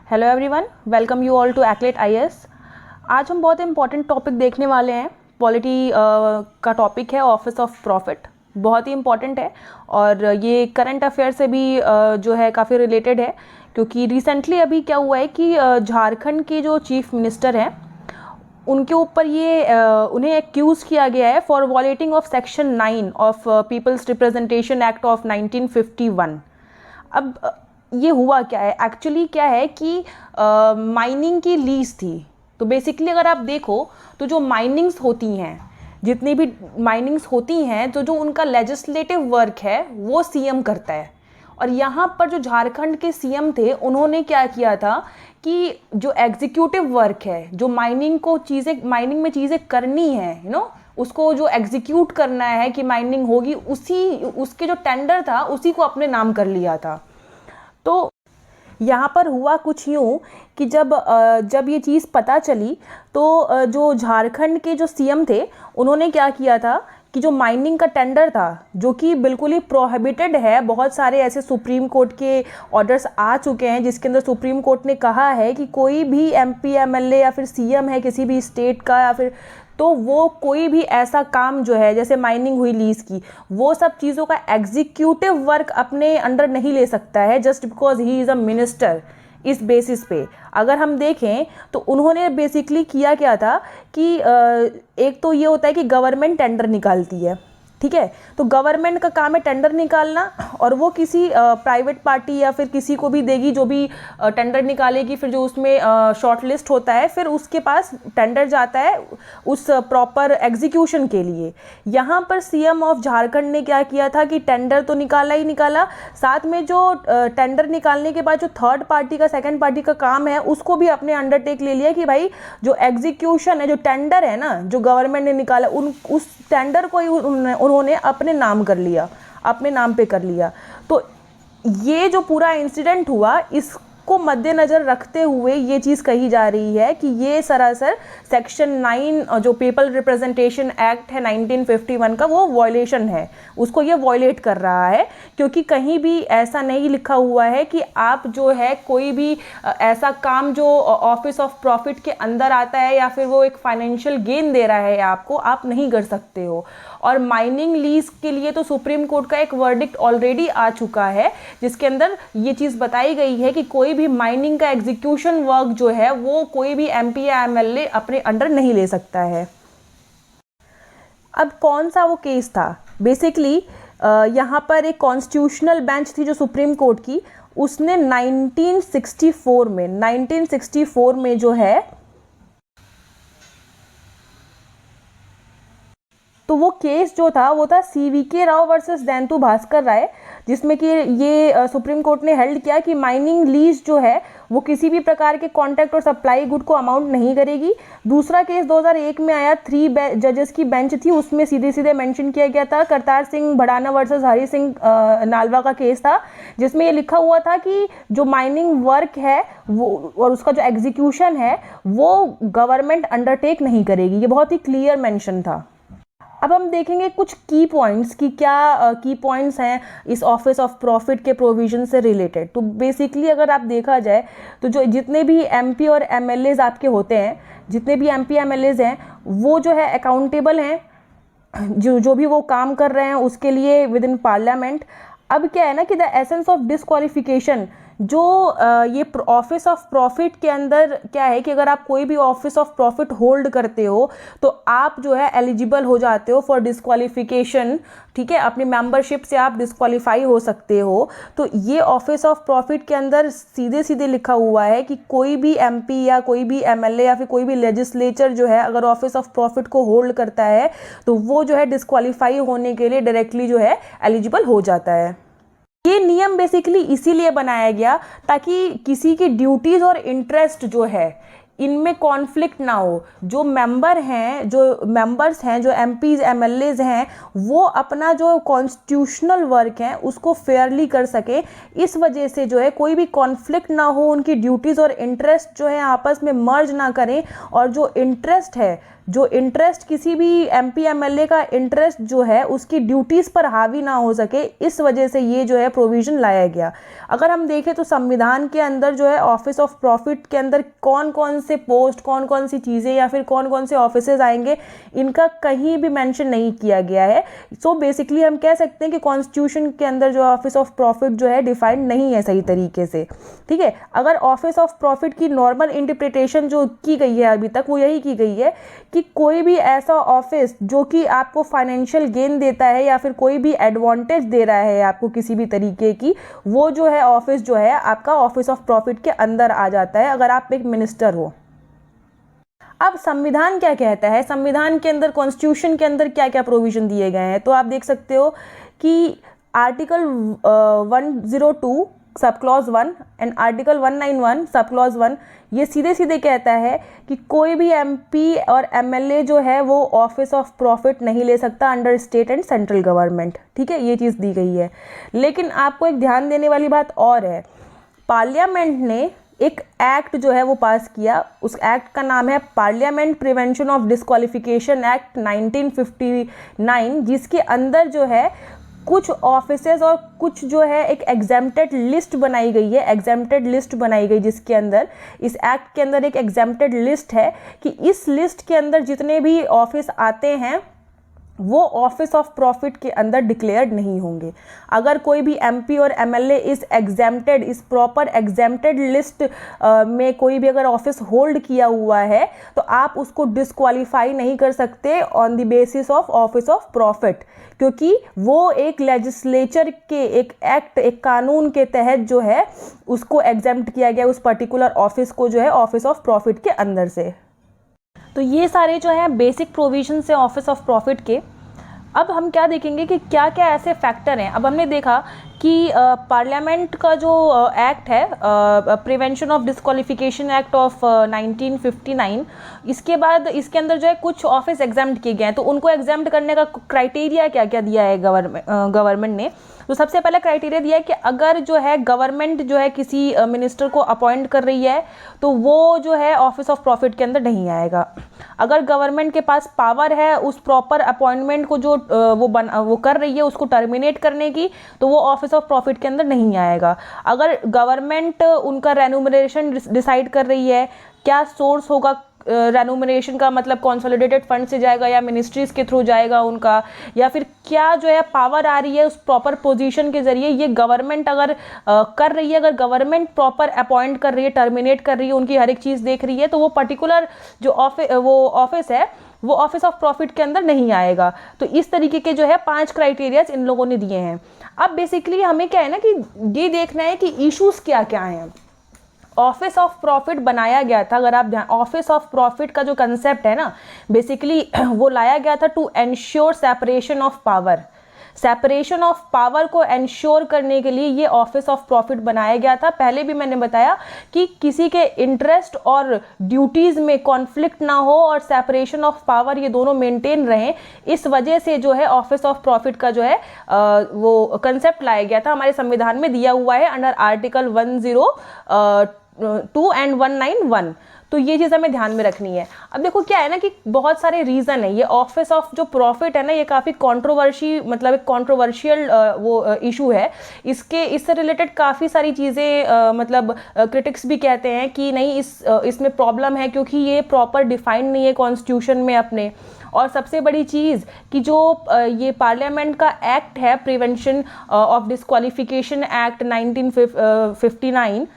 Hello everyone, welcome you all to एक्लेट IAS. आज हम बहुत इंपॉर्टेंट टॉपिक देखने वाले हैं। पॉलिटी का टॉपिक है ऑफिस ऑफ प्रॉफिट। बहुत ही इम्पॉर्टेंट है और ये करंट अफेयर से भी जो है काफ़ी रिलेटेड है, क्योंकि रिसेंटली अभी क्या हुआ है कि झारखंड के जो चीफ मिनिस्टर हैं उनके ऊपर ये उन्हें एक्यूज़ किया गया है for वॉलेटिंग of section 9 of peoples representation act of 1951। अब ये हुआ क्या है, एक्चुअली क्या है कि माइनिंग की लीज थी। तो बेसिकली अगर आप देखो तो जो माइनिंग्स होती हैं, जितनी भी माइनिंग्स होती हैं, तो जो उनका लेजिस्लेटिव वर्क है वो सीएम करता है। और यहाँ पर जो झारखंड के सीएम थे उन्होंने क्या किया था कि जो एग्जीक्यूटिव वर्क है, जो माइनिंग में चीज़ें करनी है उसको जो एग्जीक्यूट करना है कि माइनिंग होगी, उसके जो टेंडर था उसी को अपने नाम कर लिया था। तो यहाँ पर हुआ कुछ यूँ कि जब ये चीज़ पता चली तो जो झारखंड के जो सीएम थे उन्होंने क्या किया था कि जो माइनिंग का टेंडर था, जो कि बिल्कुल ही प्रोहिबिटेड है, बहुत सारे ऐसे सुप्रीम कोर्ट के ऑर्डर्स आ चुके हैं जिसके अंदर सुप्रीम कोर्ट ने कहा है कि कोई भी एमपी एमएलए या फिर सीएम है किसी भी स्टेट का, या फिर तो वो कोई भी ऐसा काम जो है जैसे माइनिंग हुई लीज की, वो सब चीज़ों का एग्जीक्यूटिव वर्क अपने अंडर नहीं ले सकता है just because he is a minister. इस बेसिस पे अगर हम देखें तो उन्होंने बेसिकली किया क्या था कि एक तो ये होता है कि गवर्नमेंट टेंडर निकालती है, ठीक है। तो गवर्नमेंट का काम है टेंडर निकालना, और वो किसी प्राइवेट पार्टी या फिर किसी को भी देगी जो भी टेंडर निकालेगी, फिर जो उसमें शॉर्ट लिस्ट होता है फिर उसके पास टेंडर जाता है उस प्रॉपर एग्जीक्यूशन के लिए। यहाँ पर सीएम ऑफ झारखंड ने क्या किया था कि टेंडर तो निकाला ही निकाला, साथ में जो टेंडर निकालने के बाद जो थर्ड पार्टी का सेकेंड पार्टी का काम है उसको भी अपने अंडरटेक ले लिया कि भाई जो एग्जीक्यूशन है, जो टेंडर है ना, जो गवर्नमेंट ने निकाला उस टेंडर को ही उन्होंने अपने नाम कर लिया, अपने नाम पे कर लिया। तो ये जो पूरा इंसिडेंट हुआ इसको मद्देनज़र रखते हुए ये चीज़ कही जा रही है कि ये सरासर सेक्शन 9 जो पीपल रिप्रेजेंटेशन एक्ट है 1951 का वो वॉयलेशन है, उसको ये वॉयलेट कर रहा है। क्योंकि कहीं भी ऐसा नहीं लिखा हुआ है कि आप जो है कोई भी ऐसा काम जो ऑफिस ऑफ प्रॉफिट के अंदर आता है या फिर वो एक फाइनेंशियल गेन दे रहा है आपको, आप नहीं कर सकते हो। और माइनिंग लीज के लिए तो सुप्रीम कोर्ट का एक वर्डिक्ट ऑलरेडी आ चुका है जिसके अंदर ये चीज़ बताई गई है कि कोई भी माइनिंग का एग्जीक्यूशन वर्क जो है वो कोई भी एमपी या एमएलए अपने अंडर नहीं ले सकता है। अब कौन सा वो केस था, बेसिकली यहाँ पर एक कॉन्स्टिट्यूशनल बेंच थी जो सुप्रीम कोर्ट की, उसने 1964 में जो है, तो वो केस जो था वो था सीवीके राव वर्सेस दैंतु भास्कर राय, जिसमें कि ये सुप्रीम कोर्ट ने हेल्ड किया कि माइनिंग लीज जो है वो किसी भी प्रकार के कॉन्ट्रैक्ट और सप्लाई गुड को अमाउंट नहीं करेगी। दूसरा केस 2001 में आया, 3 जजेस की बेंच थी, उसमें सीधे सीधे मेंशन किया गया था, करतार सिंह भड़ाना वर्सेस हरि सिंह नालवा का केस था, जिसमें ये लिखा हुआ था कि जो माइनिंग वर्क है वो और उसका जो एग्जीक्यूशन है वो गवर्नमेंट अंडरटेक नहीं करेगी। ये बहुत ही क्लियर मेंशन था। अब हम देखेंगे कुछ की पॉइंट्स कि क्या की पॉइंट्स हैं इस ऑफिस ऑफ प्रॉफिट के प्रोविजन से रिलेटेड। तो बेसिकली अगर आप देखा जाए तो जो जितने भी एमपी और एमएलएज आपके होते हैं, जितने भी एमपी एमएलएज हैं वो जो है अकाउंटेबल हैं, जो भी वो काम कर रहे हैं उसके लिए विद इन पार्लियामेंट। अब क्या है ना कि द एसेंस ऑफ डिस्क्वालिफिकेशन, जो ये ऑफिस ऑफ प्रॉफिट के अंदर क्या है कि अगर आप कोई भी ऑफिस ऑफ प्रॉफिट होल्ड करते हो तो आप जो है एलिजिबल हो जाते हो फॉर डिस्क्वालिफिकेशन, ठीक है, अपनी मेंबरशिप से आप डिस्क्वालीफाई हो सकते हो। तो ये ऑफिस ऑफ प्रॉफिट के अंदर सीधे सीधे लिखा हुआ है कि कोई भी एमपी या कोई भी एमएलए या फिर कोई भी लेजिस्लेचर जो है अगर ऑफिस ऑफ प्रॉफिट को होल्ड करता है तो वो जो है डिस्क्वालीफाई होने के लिए डायरेक्टली जो है एलिजिबल हो जाता है। ये नियम बेसिकली इसीलिए बनाया गया ताकि किसी की ड्यूटीज़ और इंटरेस्ट जो है इनमें कॉन्फ्लिक्ट ना हो। जो मेंबर्स हैं, जो एमपीज एमएलएज हैं, वो अपना जो कॉन्स्टिट्यूशनल वर्क है उसको फेयरली कर सके। इस वजह से जो है कोई भी कॉन्फ्लिक्ट ना हो, उनकी ड्यूटीज़ और इंटरेस्ट जो है आपस में मर्ज ना करें, और जो इंटरेस्ट है जो इंटरेस्ट किसी भी एमपी एमएलए का इंटरेस्ट जो है उसकी ड्यूटीज़ पर हावी ना हो सके, इस वजह से ये जो है प्रोविज़न लाया गया। अगर हम देखें तो संविधान के अंदर जो है ऑफिस ऑफ प्रॉफिट के अंदर कौन कौन से पोस्ट, कौन कौन सी चीज़ें या फिर कौन कौन से ऑफिसेज आएंगे, इनका कहीं भी मेंशन नहीं किया गया है। सो बेसिकली हम कह सकते हैं कि कॉन्स्टिट्यूशन के अंदर जो ऑफिस ऑफ प्रॉफिट जो है डिफाइंड नहीं है सही तरीके से। ठीक है, अगर ऑफिस ऑफ प्रॉफिट की नॉर्मल इंटरप्रिटेशन जो की गई है अभी तक, वो यही की गई है कि कोई भी ऐसा ऑफिस जो कि आपको फाइनेंशियल गेन देता है या फिर कोई भी एडवांटेज दे रहा है आपको किसी भी तरीके की, वो जो है ऑफिस जो है आपका ऑफिस ऑफ प्रॉफिट के अंदर आ जाता है, अगर आप एक मिनिस्टर हो। अब संविधान क्या कहता है, संविधान के अंदर, कॉन्स्टिट्यूशन के अंदर क्या क्या प्रोविजन दिए गए हैं, तो आप देख सकते हो कि article 102 sub clause 1 and article 191 sub clause 1 ये सीधे सीधे कहता है कि कोई भी एमपी और एमएलए जो है वो ऑफिस ऑफ प्रॉफिट नहीं ले सकता under state and central government. ठीक है, ये चीज़ दी गई है। लेकिन आपको एक ध्यान देने वाली बात और है, पार्लियामेंट ने एक एक्ट जो है वो पास किया, उस एक्ट का नाम है parliament prevention of disqualification act 1959, जिसके अंदर जो है कुछ ऑफिसेज और कुछ जो है एक एग्जेम्प्टेड लिस्ट बनाई गई है, एग्जेम्प्टेड लिस्ट बनाई गई, जिसके अंदर इस एक्ट के अंदर एक एग्जेम्प्टेड लिस्ट है कि इस लिस्ट के अंदर जितने भी ऑफिस आते हैं वो ऑफिस ऑफ प्रॉफिट के अंदर डिक्लेयर्ड नहीं होंगे। अगर कोई भी एमपी और एमएलए इस एग्जेम्प्टेड, इस प्रॉपर एग्जेम्प्टेड लिस्ट में कोई भी अगर ऑफिस होल्ड किया हुआ है तो आप उसको डिस्क्वालीफाई नहीं कर सकते on the basis of office of profit, क्योंकि वो एक लेजिस्लेचर के एक एक्ट, एक कानून के तहत जो है उसको एग्जेम्प्ट किया गया, उस पर्टिकुलर ऑफिस को जो है ऑफिस ऑफ प्रॉफिट के अंदर से। तो ये सारे जो है बेसिक प्रोविजन से ऑफिस ऑफ प्रॉफिट के। अब हम क्या देखेंगे कि क्या क्या ऐसे फैक्टर हैं। अब हमने देखा कि पार्लियामेंट का जो एक्ट है, prevention of disqualification act of 1959, इसके बाद इसके अंदर जो है कुछ ऑफिस एग्जाम्प्ट किए गए हैं। तो उनको एग्जाम्प्ट करने का क्राइटेरिया क्या क्या दिया है गवर्नमेंट ने। तो सबसे पहले क्राइटेरिया दिया है कि अगर जो है गवर्नमेंट जो है किसी मिनिस्टर को अपॉइंट कर रही है तो वो जो है ऑफिस ऑफ प्रॉफिट के अंदर नहीं आएगा। अगर गवर्नमेंट के पास पावर है उस प्रॉपर अपॉइंटमेंट को जो वो कर रही है उसको टर्मिनेट करने की, तो वो ऑफिस ऑफ प्रॉफिट के अंदर नहीं आएगा। अगर गवर्नमेंट उनका रेन्यूमरेशन डिसाइड कर रही है, क्या सोर्स होगा रेन्यूमरेशन का, मतलब कंसोलिडेटेड फंड से जाएगा या मिनिस्ट्रीज के थ्रू जाएगा उनका, या फिर क्या जो है पावर आ रही है उस प्रॉपर पोजीशन के जरिए, ये गवर्नमेंट अगर कर रही है, अगर गवर्नमेंट प्रॉपर अपॉइंट कर रही है, टर्मिनेट कर रही है, उनकी हर एक चीज़ देख रही है, तो वो पर्टिकुलर जो ऑफिस है वो ऑफिस ऑफ प्रॉफिट के अंदर नहीं आएगा। तो इस तरीके के जो है 5 क्राइटेरियाज इन लोगों ने दिए हैं। अब बेसिकली हमें क्या है ना कि ये देखना है कि इश्यूज क्या क्या हैं। ऑफिस ऑफ प्रॉफिट बनाया गया था, अगर आप ध्यान, ऑफिस ऑफ प्रॉफिट का जो कंसेप्ट है ना, बेसिकली वो लाया गया था to ensure separation of power. Separation of power को एंश्योर करने के लिए ये ऑफिस ऑफ प्रॉफिट बनाया गया था। पहले भी मैंने बताया कि किसी के इंटरेस्ट और ड्यूटीज़ में कॉन्फ्लिक्ट ना हो और सेपरेशन ऑफ पावर ये दोनों मेंटेन रहें, इस वजह से जो है ऑफिस ऑफ प्रॉफिट का जो है वो कंसेप्ट लाया गया था। हमारे संविधान में दिया हुआ है अंडर आर्टिकल 102 एंड 191। तो ये चीज़ हमें ध्यान में रखनी है। अब देखो क्या है ना कि बहुत सारे रीज़न है, ये ऑफिस ऑफ जो प्रॉफिट है ना, ये काफ़ी मतलब एक कॉन्ट्रोवर्शियल वो इशू है। इससे रिलेटेड काफ़ी सारी चीज़ें मतलब क्रिटिक्स भी कहते हैं कि नहीं, इसमें प्रॉब्लम है क्योंकि ये प्रॉपर डिफाइंड नहीं है कॉन्स्टिट्यूशन में अपने। और सबसे बड़ी चीज़ कि जो ये पार्लियामेंट का एक्ट है, प्रिवेंशन ऑफ डिस्क्वालिफिकेशन एक्ट 1959,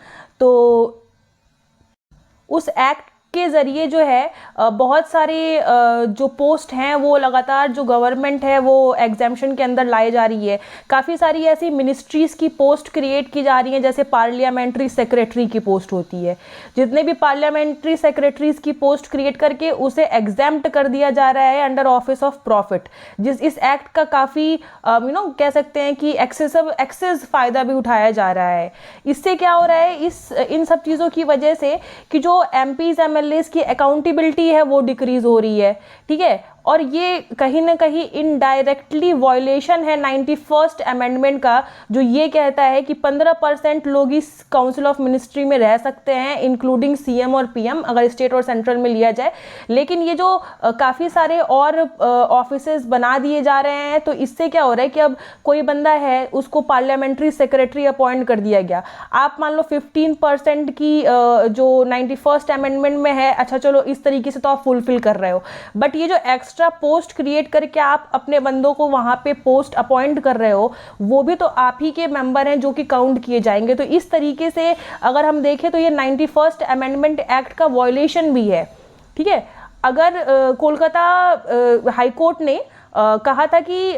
तो उस एक्ट के ज़रिए जो है बहुत सारे जो पोस्ट हैं वो लगातार जो गवर्नमेंट है वो एग्जाम्शन के अंदर लाई जा रही है। काफ़ी सारी ऐसी मिनिस्ट्रीज़ की पोस्ट क्रिएट की जा रही हैं, जैसे पार्लियामेंट्री सेक्रेटरी की पोस्ट होती है। जितने भी पार्लियामेंट्री सेक्रेटरीज़ की पोस्ट क्रिएट करके उसे एग्जाम्प्ट कर दिया जा रहा है अंडर ऑफिस ऑफ प्रॉफिट। इस एक्ट का काफ़ी कह सकते हैं कि एक्सेस फ़ायदा भी उठाया जा रहा है। इससे क्या हो रहा है, इन सब चीज़ों की वजह से कि जो MPs MLAs की अकाउंटेबिलिटी है वो डिक्रीज हो रही है। ठीक है, और ये कहीं ना कहीं इनडायरेक्टली वॉयलेशन है 91st अमेंडमेंट का, जो ये कहता है कि 15% लोग इस काउंसिल ऑफ मिनिस्ट्री में रह सकते हैं, इंक्लूडिंग सीएम और पीएम, अगर स्टेट और सेंट्रल में लिया जाए। लेकिन ये जो काफ़ी सारे और ऑफिसेज बना दिए जा रहे हैं, तो इससे क्या हो रहा है कि अब कोई बंदा है, उसको पार्लियामेंट्री सेक्रेटरी अपॉइंट कर दिया गया। आप मान लो 15% की जो 91st अमेंडमेंट में है, अच्छा चलो इस तरीके से तो आप फुलफिल कर रहे हो, बट ये जो एक्स्ट्रा पोस्ट क्रिएट करके आप अपने बंदों को वहां पे पोस्ट अपॉइंट कर रहे हो, वो भी तो आप ही के मेंबर हैं जो कि काउंट किए जाएंगे। तो इस तरीके से अगर हम देखें तो ये 91st अमेंडमेंट एक्ट का वॉयलेशन भी है। ठीक है, अगर कोलकाता हाई कोर्ट ने कहा था कि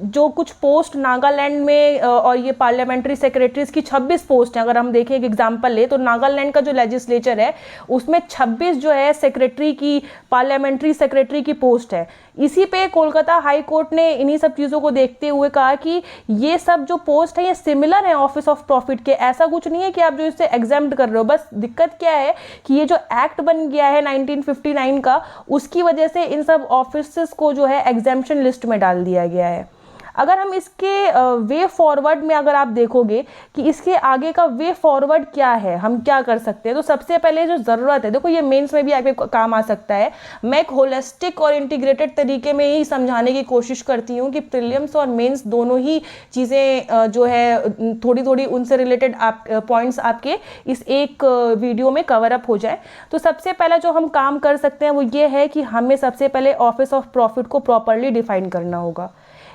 जो कुछ पोस्ट नागालैंड में और ये पार्लियामेंट्री सेक्रेटरीज की 26 पोस्ट हैं, अगर हम देखें एक एग्जांपल ले तो नागालैंड का जो लेजिस्लेचर है उसमें 26 जो है सेक्रेटरी की, पार्लियामेंट्री सेक्रेटरी की पोस्ट है। इसी पे कोलकाता हाई कोर्ट ने इन्हीं सब चीज़ों को देखते हुए कहा कि ये सब जो पोस्ट है ये सिमिलर है ऑफिस ऑफ प्रॉफिट के, ऐसा कुछ नहीं है कि आप जो इससे एग्जेम्प्ट कर रहे हो। बस दिक्कत क्या है कि ये जो एक्ट बन गया है 1959 का, उसकी वजह से इन सब ऑफिस को जो है एग्जेम्पशन लिस्ट में डाल दिया गया है। अगर हम इसके वे फॉरवर्ड में अगर आप देखोगे कि इसके आगे का वे फॉरवर्ड क्या है, हम क्या कर सकते हैं, तो सबसे पहले जो ज़रूरत है, देखो ये मेंस में भी आपके काम आ सकता है, मैं एक होलिस्टिक और इंटीग्रेटेड तरीके में ही समझाने की कोशिश करती हूँ कि प्रीलिम्स और मेंस दोनों ही चीज़ें जो है थोड़ी थोड़ी उनसे रिलेटेड आप पॉइंट्स आपके इस एक वीडियो में कवर अप हो जाए। तो सबसे पहला जो हम काम कर सकते हैं वो ये है कि हमें सबसे पहले ऑफिस ऑफ प्रॉफिट को प्रॉपरली डिफाइन करना होगा,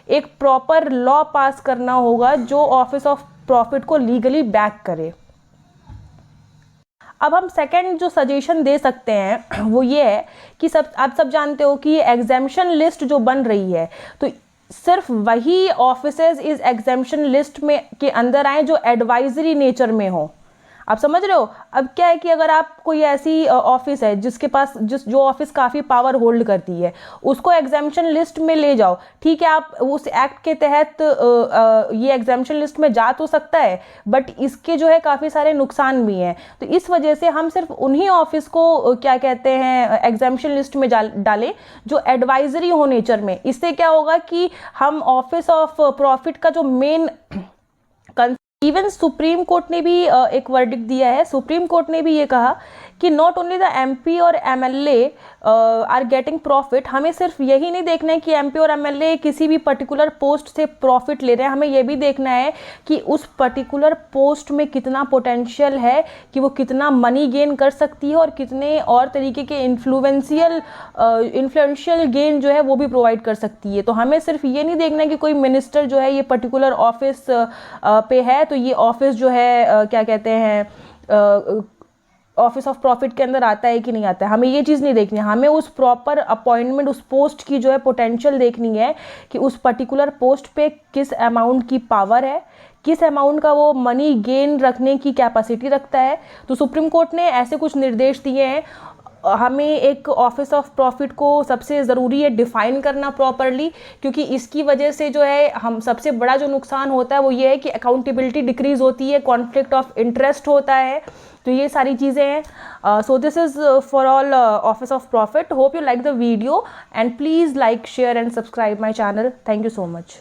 एक प्रॉपर लॉ पास करना होगा जो ऑफिस ऑफ प्रॉफिट को लीगली बैक करे। अब हम सेकंड जो सजेशन दे सकते हैं वो ये है कि आप सब जानते हो कि ये एग्जेम्पशन लिस्ट जो बन रही है, तो सिर्फ वही ऑफिसेज इस एग्जेम्पशन लिस्ट में के अंदर आए जो एडवाइजरी नेचर में हो। आप समझ रहे हो? अब क्या है कि अगर आप कोई ऐसी ऑफिस है जिसके पास जो ऑफिस काफ़ी पावर होल्ड करती है, उसको एग्जेम्पशन लिस्ट में ले जाओ, ठीक है, आप उस एक्ट के तहत ये एग्जेम्पशन लिस्ट में जा तो सकता है, बट इसके जो है काफ़ी सारे नुकसान भी हैं। तो इस वजह से हम सिर्फ उन्हीं ऑफिस को क्या कहते हैं एग्जेम्पशन लिस्ट में डालें जो एडवाइजरी हो नेचर में। इससे क्या होगा कि हम ऑफिस ऑफ प्रॉफिट का जो मेन, इवन सुप्रीम कोर्ट ने भी एक वर्डिक्ट दिया है, सुप्रीम कोर्ट ने भी ये कहा कि नॉट ओनली द एमपी और एमएलए आर गेटिंग प्रॉफिट। हमें सिर्फ यही नहीं देखना है कि एमपी और एमएलए किसी भी पर्टिकुलर पोस्ट से प्रॉफिट ले रहे हैं, हमें यह भी देखना है कि उस पर्टिकुलर पोस्ट में कितना पोटेंशियल है कि वो कितना मनी गेन कर सकती है और कितने और तरीके के इन्फ्लुएंशियल गेन जो है वो भी प्रोवाइड कर सकती है। तो हमें सिर्फ ये नहीं देखना है कि कोई मिनिस्टर जो है ये पर्टिकुलर ऑफिस पे है तो ये ऑफिस जो है क्या कहते हैं ऑफिस ऑफ प्रॉफिट के अंदर आता है कि नहीं आता है, हमें ये चीज़ नहीं देखनी है। हमें उस प्रॉपर अपॉइंटमेंट, उस पोस्ट की जो है पोटेंशियल देखनी है कि उस पर्टिकुलर पोस्ट पे किस अमाउंट की पावर है, किस अमाउंट का वो मनी गेन रखने की कैपेसिटी रखता है। तो सुप्रीम कोर्ट ने ऐसे कुछ निर्देश दिए हैं। हमें एक ऑफिस ऑफ प्रॉफिट को सबसे ज़रूरी है डिफ़ाइन करना प्रॉपरली, क्योंकि इसकी वजह से जो है हम सबसे बड़ा जो नुकसान होता है वो ये है कि अकाउंटेबिलिटी डिक्रीज़ होती है, कॉन्फ्लिक्ट ऑफ इंटरेस्ट होता है। तो ये सारी चीज़ें हैं। So this is for all office of profit. Hope you like the video and please like, share and subscribe my channel. Thank you so much.